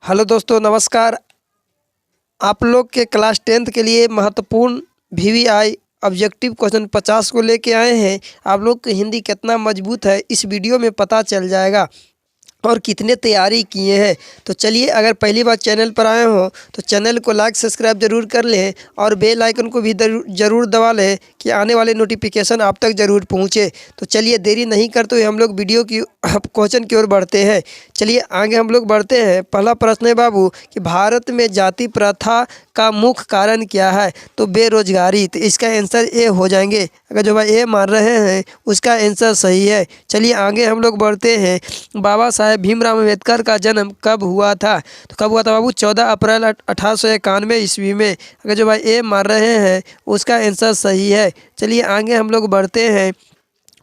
Hello दोस्तों, नमस्कार। आप लोग के क्लास 10th के लिए महत्वपूर्ण वीवीआई ऑब्जेक्टिव क्वेश्चन 50 को लेके आए हैं। आप लोग की हिंदी कितना मजबूत है इस वीडियो में पता चल जाएगा और कितने तैयारी किए हैं। तो चलिए, अगर पहली बार चैनल पर आए हो तो चैनल को लाइक सब्सक्राइब जरूर कर लें और बेल आइकन को भी जरूर दबा लें कि आने वाले नोटिफिकेशन आप तक जरूर पहुंचे। तो चलिए, देरी नहीं करते हुए हम लोग वीडियो की क्वेश्चन की ओर बढ़ते हैं। चलिए आगे हम लोग बढ़ते हैं। पहला प्रश्न है बाबू कि भारत में जाति प्रथा का मुख्य कारण क्या है? तो बेरोजगारी। तो इसका आंसर ए हो जाएंगे। अगर जो भाई ए मान रहे हैं उसका आंसर सही है। चलिए आगे हम लोग बढ़ते हैं। बाबा साहेब भीमराव अम्बेडकर का जन्म कब हुआ था? तो कब हुआ था बाबू? 14 अप्रैल 1891 ईस्वी में। अगर जो भाई ए मान रहे हैं उसका आंसर सही है। चलिए आगे हम लोग बढ़ते हैं।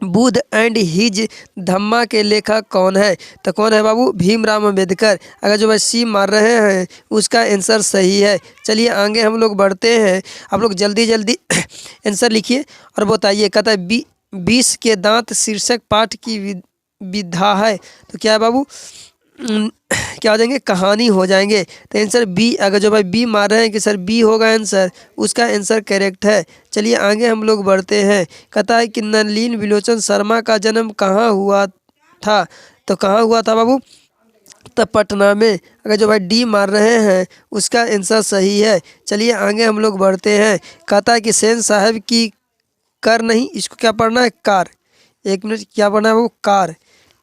बुद्ध एंड हिज धम्मा के लेखक कौन है? तो कौन है बाबू? भीमराव अम्बेडकर। अगर जो भाई सी मार रहे हैं उसका आंसर सही है। चलिए आगे हम लोग बढ़ते हैं। आप लोग जल्दी जल्दी आंसर लिखिए और बताइए। कहता है 20 के दांत शीर्षक पाठ की विधा है। तो क्या है बाबू? क्या हो जाएंगे? कहानी हो जाएंगे। तो आंसर बी। अगर जो भाई बी मार रहे हैं कि सर बी होगा आंसर, उसका आंसर करेक्ट है। चलिए आगे हम लोग बढ़ते हैं। कहता है कि नलिनी विलोचन शर्मा का जन्म कहाँ हुआ था? तो कहाँ हुआ था बाबू? तो पटना में। अगर जो भाई डी मार रहे हैं उसका आंसर सही है। चलिए आगे हम लोग बढ़ते हैं। कहता है कि सेन साहब की कर नहीं, इसको क्या पढ़ना है? कार। एक मिनट, क्या पढ़ना है वो? कार।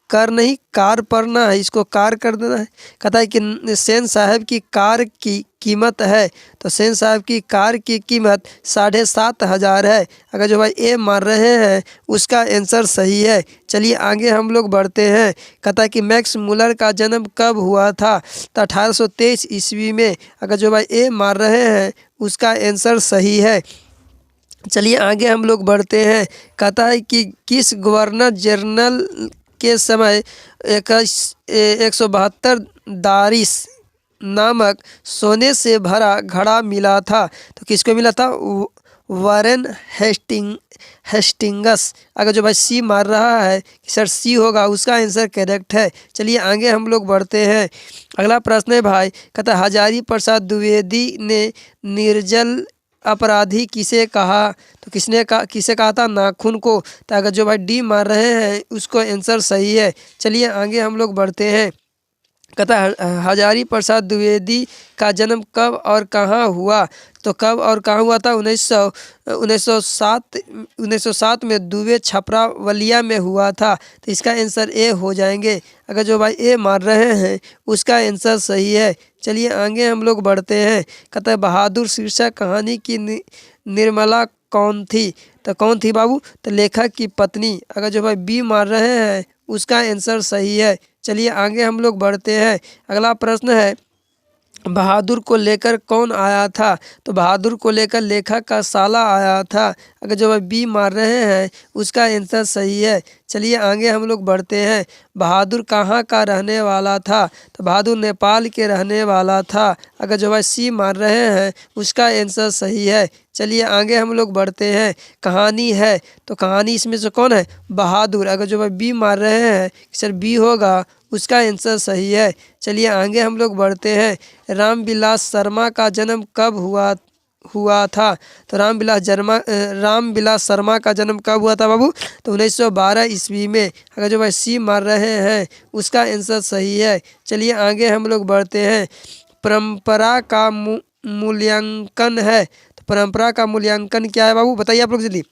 कर नहीं, कार पढ़ना है, इसको कार कर देना है। कहता है कि सेन साहब की कार की कीमत है। तो सेन साहब की कार की कीमत 7,500 है। अगर जो भाई ए मार रहे हैं उसका आंसर सही है। चलिए आगे हम लोग बढ़ते हैं। कहता है कि मैक्स मुलर का जन्म कब हुआ था? तो 1823 ईस्वी में। अगर जो भाई ए मार रहे हैं उसका आंसर सही है। चलिए आगे हम लोग बढ़ते हैं। कहता है कि किस गवर्नर जनरल के समय 172 दारिस नामक सोने से भरा घड़ा मिला था? तो किसको मिला था? Warren Hastings. अगर जो भाई सी मार रहा है कि सर सी होगा, उसका आंसर करेक्ट है। चलिए आगे हम लोग बढ़ते हैं। अगला प्रश्न है भाई। कहता है हजारी प्रसाद द्विवेदी ने निर्जल अपराधी किसे कहा? तो किसे कहा था? नाखून को। तो अगर जो भाई डी मार रहे हैं उसको आंसर सही है। चलिए आगे हम लोग बढ़ते हैं। कहता है हजारी प्रसाद द्विवेदी का जन्म कब और कहाँ हुआ? तो कब और कहाँ हुआ था? 1907 में दुबे छपरावलिया में हुआ था। तो इसका आंसर ए हो जाएंगे। अगर जो भाई ए मार रहे हैं उसका आंसर सही है। चलिए आगे हम लोग बढ़ते हैं। कहता है बहादुर शीर्षक कहानी की निर्मला कौन थी? तो कौन थी बाबू? तो लेखक की पत्नी। अगर जो भाई बी मार रहे हैं उसका आंसर सही है। चलिए आगे हम लोग बढ़ते हैं। अगला प्रश्न है बहादुर को लेकर कौन आया था? तो बहादुर को लेकर लेखक का साला आया था। अगर जो भाई बी मार रहे हैं उसका आंसर सही है। चलिए आगे हम लोग बढ़ते हैं। बहादुर कहाँ का रहने वाला था? तो बहादुर नेपाल के रहने वाला था। अगर जो भाई सी मार रहे हैं उसका आंसर सही है। चलिए आगे हम लोग बढ़ते हैं। कहानी है। तो कहानी इसमें से कौन है? बहादुर। अगर जो भाई बी मार रहे हैं सर बी होगा, उसका आंसर सही है। चलिए आगे हम लोग बढ़ते हैं। रामविलास शर्मा का जन्म कब हुआ था? तो रामविलास शर्मा का जन्म कब हुआ था बाबू? तो 1912 ईस्वी में। अगर जो भाई सी मार रहे हैं उसका आंसर सही है। चलिए आगे हम लोग बढ़ते हैं। परंपरा का मूल्यांकन है। तो परंपरा का मूल्यांकन क्या है बाबू? बताइए आप लोग जल्दी।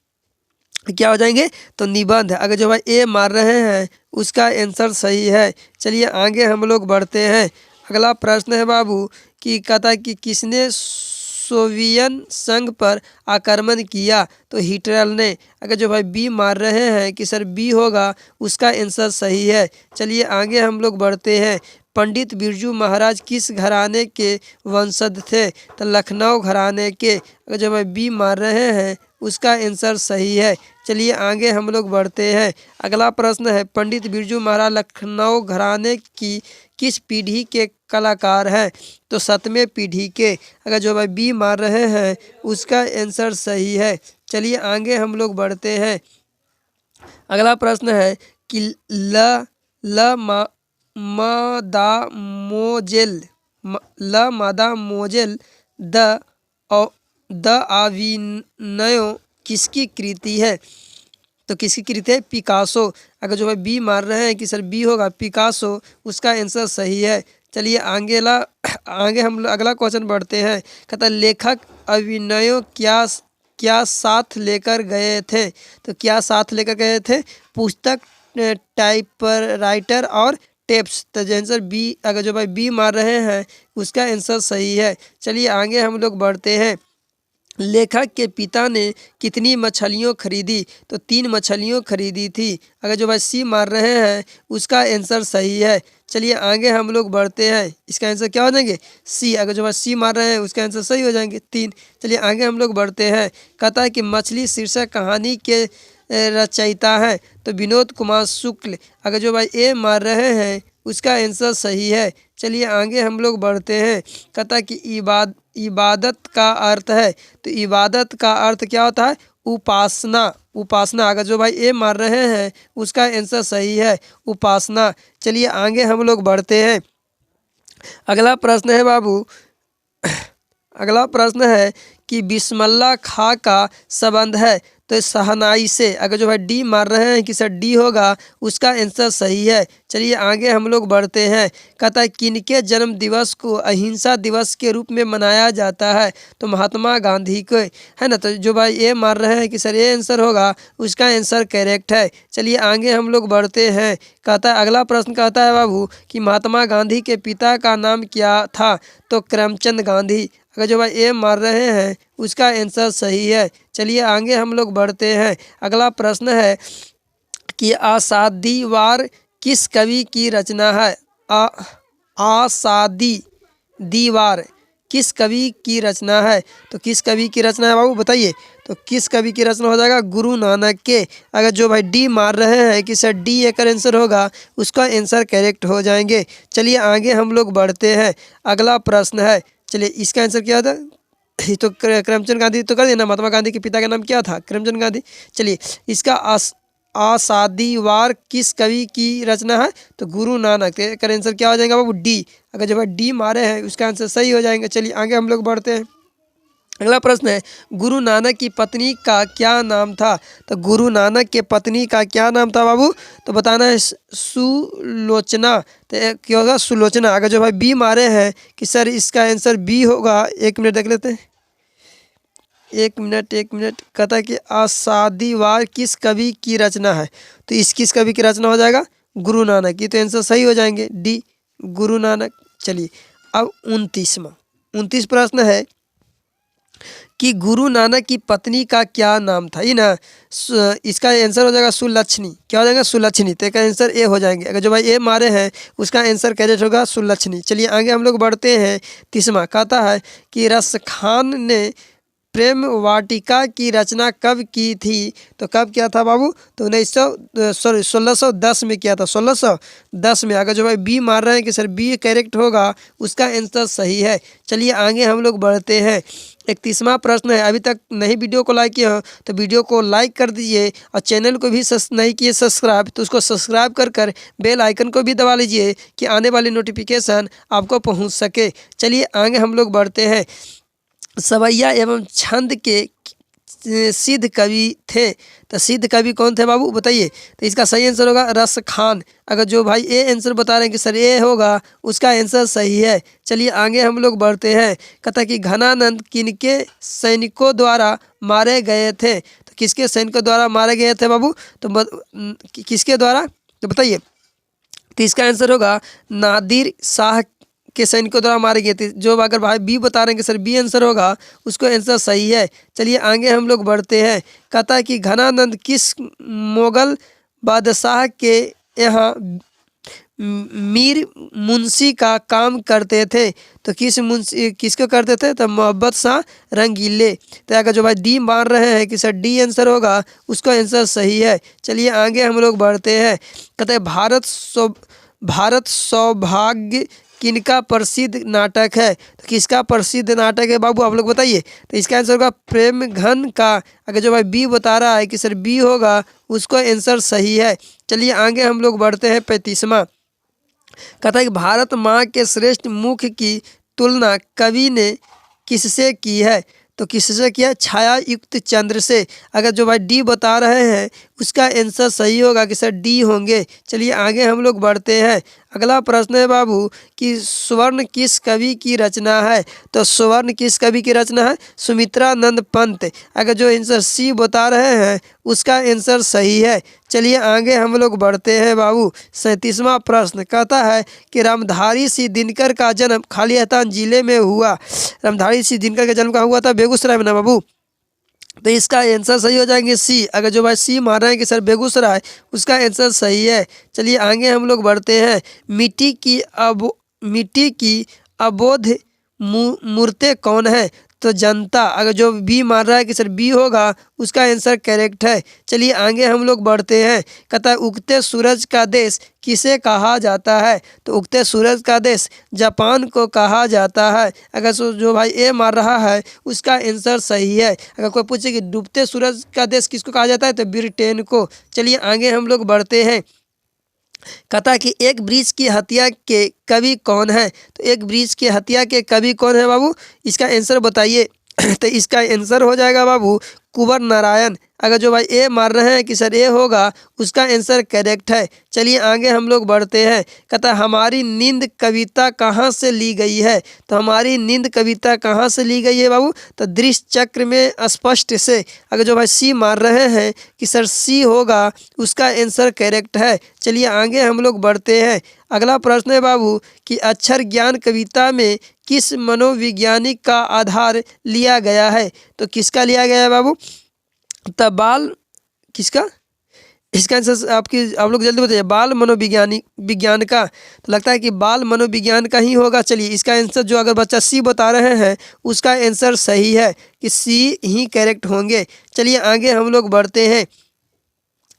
क्या हो जाएंगे? तो निबंध। अगर जो भाई ए मार रहे हैं उसका आंसर सही है। चलिए आगे हम लोग बढ़ते हैं। अगला प्रश्न है बाबू कि कहता है कि किसने सोवियत संघ पर आक्रमण किया? तो हिटलर ने। अगर जो भाई बी मार रहे हैं कि सर बी होगा, उसका आंसर सही है। चलिए आगे हम लोग बढ़ते हैं। पंडित बिरजू महाराज किस घराने के वंशज थे? तो लखनऊ घराने के। अगर जो भाई बी मार रहे हैं उसका आंसर सही है। चलिए आगे हम लोग बढ़ते हैं। अगला प्रश्न है पंडित बिरजू महाराज लखनऊ घराने की किस पीढ़ी के कलाकार हैं? तो 7वें पीढ़ी के। अगर जो भाई बी मार रहे हैं उसका आंसर सही है। चलिए आगे हम लोग बढ़ते हैं। अगला प्रश्न है कि ल मा दा मोजेल ल मादा मोजेल द अभिनयो किसकी कृति है? तो किसकी कृति है? पिकासो। अगर जो है बी मार रहे हैं कि सर बी होगा पिकासो, उसका आंसर सही है। चलिए आगे हम अगला क्वेश्चन बढ़ते हैं। कहता है लेखक अभिनयो क्या साथ लेकर गए थे? तो क्या साथ लेकर गए थे? पुस्तक, टाइपराइटर और टेप्स। तो जो आंसर बी, अगर जो भाई बी मार रहे हैं उसका आंसर सही है। चलिए आगे हम लोग बढ़ते हैं। लेखक के पिता ने कितनी मछलियों खरीदी? तो 3 मछलियों खरीदी थी। अगर जो भाई सी मार रहे हैं उसका आंसर सही है। चलिए आगे हम लोग बढ़ते हैं। इसका आंसर क्या हो जाएंगे? सी। अगर जो भाई सी मार रहे हैं उसका आंसर सही हो जाएंगे 3। चलिए आगे हम लोग बढ़ते हैं। कहता है कि मछली शीर्षक कहानी के रचयिता है? तो विनोद कुमार शुक्ल। अगर जो भाई ए मार रहे हैं उसका आंसर सही है। चलिए आगे हम लोग बढ़ते हैं। कहता है कि इबादत का अर्थ है? तो इबादत का अर्थ क्या होता है? उपासना। उपासना। अगर जो भाई ए मार रहे हैं उसका आंसर सही है, उपासना। चलिए आगे हम लोग बढ़ते हैं। अगला प्रश्न है बाबू, अगला प्रश्न है कि बिस्मिल्लाह खां का संबंध है? तो शहनाई से। अगर जो है डी मार रहे हैं कि सर डी होगा, उसका आंसर सही है। चलिए आगे हम लोग बढ़ते हैं। कहता है किनके जन्म दिवस को अहिंसा दिवस के रूप में मनाया जाता है? तो महात्मा गांधी को, है ना। तो जो भाई ए मार रहे हैं कि सर ये आंसर होगा, उसका आंसर करेक्ट है। चलिए आगे हम लोग बढ़ते हैं। कहता है अगला प्रश्न कहता है बाबू कि महात्मा गांधी के पिता का नाम क्या था? तो करमचंद गांधी। अगर जो भाई ए मार रहे हैं उसका आंसर सही है। चलिए आगे हम लोग बढ़ते हैं। अगला प्रश्न है कि आसादी वार किस कवि की रचना है? आसादी दीवार किस कवि की रचना है? तो किस कवि की रचना है बाबू बताइए? तो किस कवि की रचना हो जाएगा? गुरु नानक के। अगर जो भाई डी मार रहे हैं कि सर डी एक आंसर होगा, उसका आंसर करेक्ट हो जाएंगे। चलिए आगे हम लोग बढ़ते हैं। अगला प्रश्न है, चलिए इसका आंसर क्या था? तो करमचंद गांधी तो कर देना। महात्मा गांधी के पिता का नाम क्या था? करमचंद गांधी। चलिए इसका आसादी वार किस कवि की रचना है? तो गुरु नानक। का आंसर क्या हो जाएगा बाबू? डी। अगर जब डी मारे हैं उसका आंसर सही हो जाएंगे। चलिए आगे हम लोग बढ़ते हैं। अगला प्रश्न है गुरु नानक की पत्नी का क्या नाम था? तो गुरु नानक के पत्नी का क्या नाम था बाबू? तो बताना है सुलोचना। तो क्या होगा? सुलोचना। अगर जो भाई बी मारे हैं कि सर इसका आंसर बी होगा, 1 मिनट देख लेते हैं। 1 मिनट। कहता है कि आसादी वार किस कवि की रचना है? तो इस किस कवि की रचना हो जाएगा? गुरु नानक की। तो आंसर सही हो जाएंगे डी, गुरु नानक। चलिए अब 29 प्रश्न है कि गुरु नानक की पत्नी का क्या नाम था? ये ना इसका आंसर हो जाएगा सुलक्षणी। क्या हो जाएगा? सुलक्षणी। तो इसका आंसर ए हो जाएंगे। अगर जो भाई ए मारे हैं उसका आंसर करेक्ट होगा सुलक्षणी। चलिए आगे हम लोग बढ़ते हैं। 30वां कहता है कि रसखान ने प्रेम वाटिका की रचना कब की थी? तो कब किया था बाबू? तो 1610 में किया था। 1610 में। अगर जो भाई बी मार रहे हैं कि सर बी करेक्ट होगा, उसका आंसर सही है। चलिए आगे हम लोग बढ़ते हैं। 31वां प्रश्न है। अभी तक नहीं वीडियो को लाइक किया हो तो वीडियो को लाइक कर दीजिए, और चैनल को भी नहीं किए सब्सक्राइब तो उसको सब्सक्राइब कर बेल आइकन को भी दबा लीजिए कि आने वाली नोटिफिकेशन आपको पहुंच सके। चलिए आगे हम लोग बढ़ते हैं। सवैया एवं छंद के सिद्ध कवि थे? तो सिद्ध कवि कौन थे बाबू बताइए? तो इसका सही आंसर होगा रसखान। अगर जो भाई ए आंसर बता रहे हैं कि सर ए होगा, उसका आंसर सही है। चलिए आगे हम लोग बढ़ते हैं। कहता कि घनानंद किनके सैनिकों द्वारा मारे गए थे? तो किसके सैनिकों द्वारा मारे गए थे बाबू? तो किसके द्वारा तो बताइए? तो इसका आंसर होगा नादिर शाह के सैनिकों द्वारा मारे गए थे। जो अगर भाई बी बता रहे हैं कि सर बी आंसर होगा, उसको आंसर सही है। चलिए आगे हम लोग बढ़ते हैं। कहता है कि घनानंद किस मुगल बादशाह के यहाँ मीर मुंशी का काम करते थे? तो किसको करते थे? तो मोहब्बत शाह रंगीले। तो अगर जो भाई डी मार रहे हैं कि सर डी आंसर होगा, उसका आंसर सही है। चलिए आगे हम लोग बढ़ते हैं। कहते हैं भारत सौभाग्य किनका प्रसिद्ध नाटक है? तो किसका प्रसिद्ध नाटक है बाबू आप लोग बताइए? तो इसका आंसर होगा प्रेम घन का। अगर जो भाई बी बता रहा है कि सर बी होगा, उसका आंसर सही है। चलिए आगे हम लोग बढ़ते हैं। 35वां कहता है कि भारत माँ के श्रेष्ठ मुख की तुलना कवि ने किससे की है? तो किससे किया? छाया युक्त चंद्र से। अगर जो भाई डी बता रहे हैं उसका आंसर सही होगा कि सर डी होंगे। चलिए आगे हम लोग बढ़ते हैं। अगला प्रश्न है बाबू कि स्वर्ण किस कवि की रचना है? तो स्वर्ण किस कवि की रचना है? सुमित्रानंद पंत। अगर जो आंसर सी बता रहे हैं उसका आंसर सही है। चलिए आगे हम लोग बढ़ते हैं बाबू। 37वां प्रश्न कहता है कि रामधारी सिंह दिनकर का जन्म खालिस्तान जिले में हुआ। रामधारी सिंह दिनकर का जन्म कहाँ हुआ था? बेगूसराय में ना बाबू। तो इसका आंसर सही हो जाएंगे सी। अगर जो भाई सी मार रहे हैं कि सर बेगूसराय, उसका आंसर सही है। चलिए आगे हम लोग बढ़ते हैं। मिट्टी की अबोध मूर्तें कौन है? तो जनता। अगर जो बी मार रहा है कि सर बी होगा, उसका आंसर करेक्ट है। चलिए आगे हम लोग बढ़ते हैं। कहता है उगते सूरज का देश किसे कहा जाता है? तो उगते सूरज का देश जापान को कहा जाता है। अगर जो भाई ए मार रहा है उसका आंसर सही है। अगर कोई पूछे कि डूबते सूरज का देश किसको कहा जाता है? तो ब्रिटेन को। चलिए आगे हम लोग बढ़ते हैं। कहता है कि एक ब्रिज की हत्या के कवि कौन है? तो एक ब्रिज की हत्या के कवि कौन है बाबू? इसका आंसर बताइए। तो इसका आंसर हो जाएगा बाबू कुंवर नारायण। अगर जो भाई ए मार रहे हैं कि सर ए होगा, उसका आंसर करेक्ट है। चलिए आगे हम लोग बढ़ते हैं। कहता है हमारी नींद कविता कहाँ से ली गई है? तो हमारी नींद कविता कहाँ से ली गई है बाबू? तो दृश्य चक्र में स्पष्ट से। अगर जो भाई सी मार रहे हैं कि सर सी होगा, उसका आंसर करेक्ट है। चलिए आगे हम लोग बढ़ते हैं। अगला प्रश्न है बाबू कि अक्षर ज्ञान कविता में किस मनोवैज्ञानिक का आधार लिया गया है? तो किसका लिया गया है बाबू? तब बाल किसका? इसका आंसर आप लोग जल्दी बताइए। बाल विज्ञान का। तो लगता है कि बाल मनोविज्ञान का ही होगा। चलिए इसका आंसर जो अगर बच्चा सी बता रहे हैं उसका आंसर सही है कि सी ही करेक्ट होंगे। चलिए आगे हम लोग बढ़ते हैं।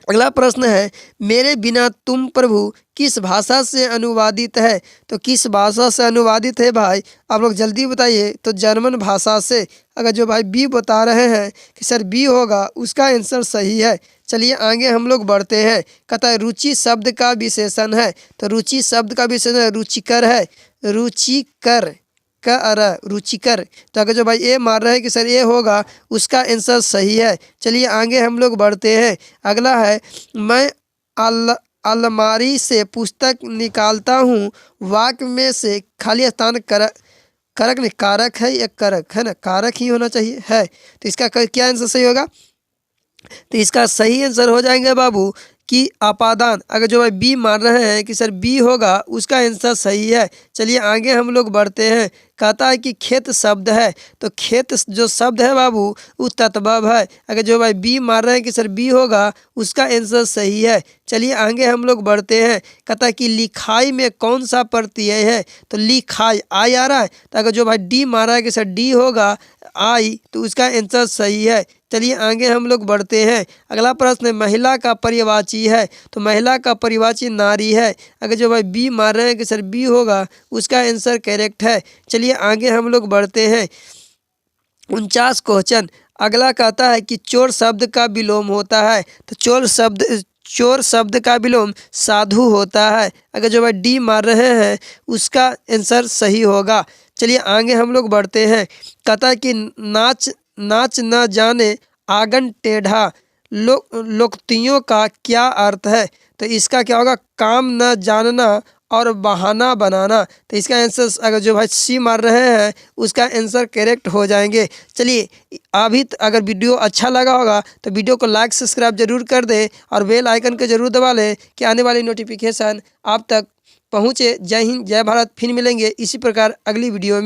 अगला प्रश्न है मेरे बिना तुम प्रभु किस भाषा से अनुवादित है? तो किस भाषा से अनुवादित है भाई? आप लोग जल्दी बताइए। तो जर्मन भाषा से। अगर जो भाई बी बता रहे हैं कि सर बी होगा, उसका आंसर सही है। चलिए आगे हम लोग बढ़ते हैं। कहता है रुचि शब्द का विशेषण है। तो रुचि शब्द का विशेषण रुचिकर है। रुचिकर का रुचिकर। तो अगर जो भाई ए मार रहे हैं कि सर ए होगा, उसका आंसर सही है। चलिए आगे हम लोग बढ़ते हैं। अगला है मैं अलमारी से पुस्तक निकालता हूँ, वाक्य में से खाली स्थान करक नहीं कारक है या करक है ना? कारक ही होना चाहिए है। तो इसका क्या आंसर सही होगा? तो इसका सही आंसर हो जाएंगे बाबू कि अपादान। अगर जो भाई बी मान रहे हैं कि सर बी होगा, उसका आंसर सही है। चलिए आगे हम लोग बढ़ते हैं। कहता है कि खेत शब्द है। तो खेत जो शब्द है बाबू वो तत्भव है। अगर जो भाई बी मान रहे हैं कि सर बी होगा, उसका आंसर सही है। चलिए आगे हम लोग बढ़ते हैं। कहता है कि लिखाई में कौन सा प्रत्यय है? तो लिखाई आई आ रहा है। तो अगर जो भाई डी मान रहा है कि सर डी होगा आई, तो उसका आंसर सही है। चलिए आगे हम लोग बढ़ते हैं। अगला प्रश्न महिला का पर्यायवाची है। तो महिला का पर्यायवाची नारी है। अगर जो भाई बी मान रहे हैं कि सर बी होगा, उसका आंसर करेक्ट है। चलिए आगे हम लोग बढ़ते हैं। 49 क्वेश्चन। अगला कहता है कि चोर शब्द का विलोम होता है। तो चोर शब्द का विलोम साधु होता है। अगर जो भाई डी मार रहे हैं, उसका आंसर सही होगा। चलिए आगे हम लोग बढ़ते हैं। कहता है कि नाच न जाने आंगन टेढ़ा लोकोक्तियों का क्या अर्थ है? तो इसका क्या होगा? काम न जानना और बहाना बनाना। तो इसका आंसर अगर जो भाई सी मार रहे हैं, उसका आंसर करेक्ट हो जाएंगे। चलिए अभी अगर वीडियो अच्छा लगा होगा तो वीडियो को लाइक सब्सक्राइब जरूर कर दें और बेल आइकन को जरूर दबा लें कि आने वाली नोटिफिकेशन आप तक पहुँचे। जय हिंद, जय भारत। फिर मिलेंगे इसी प्रकार अगली वीडियो में।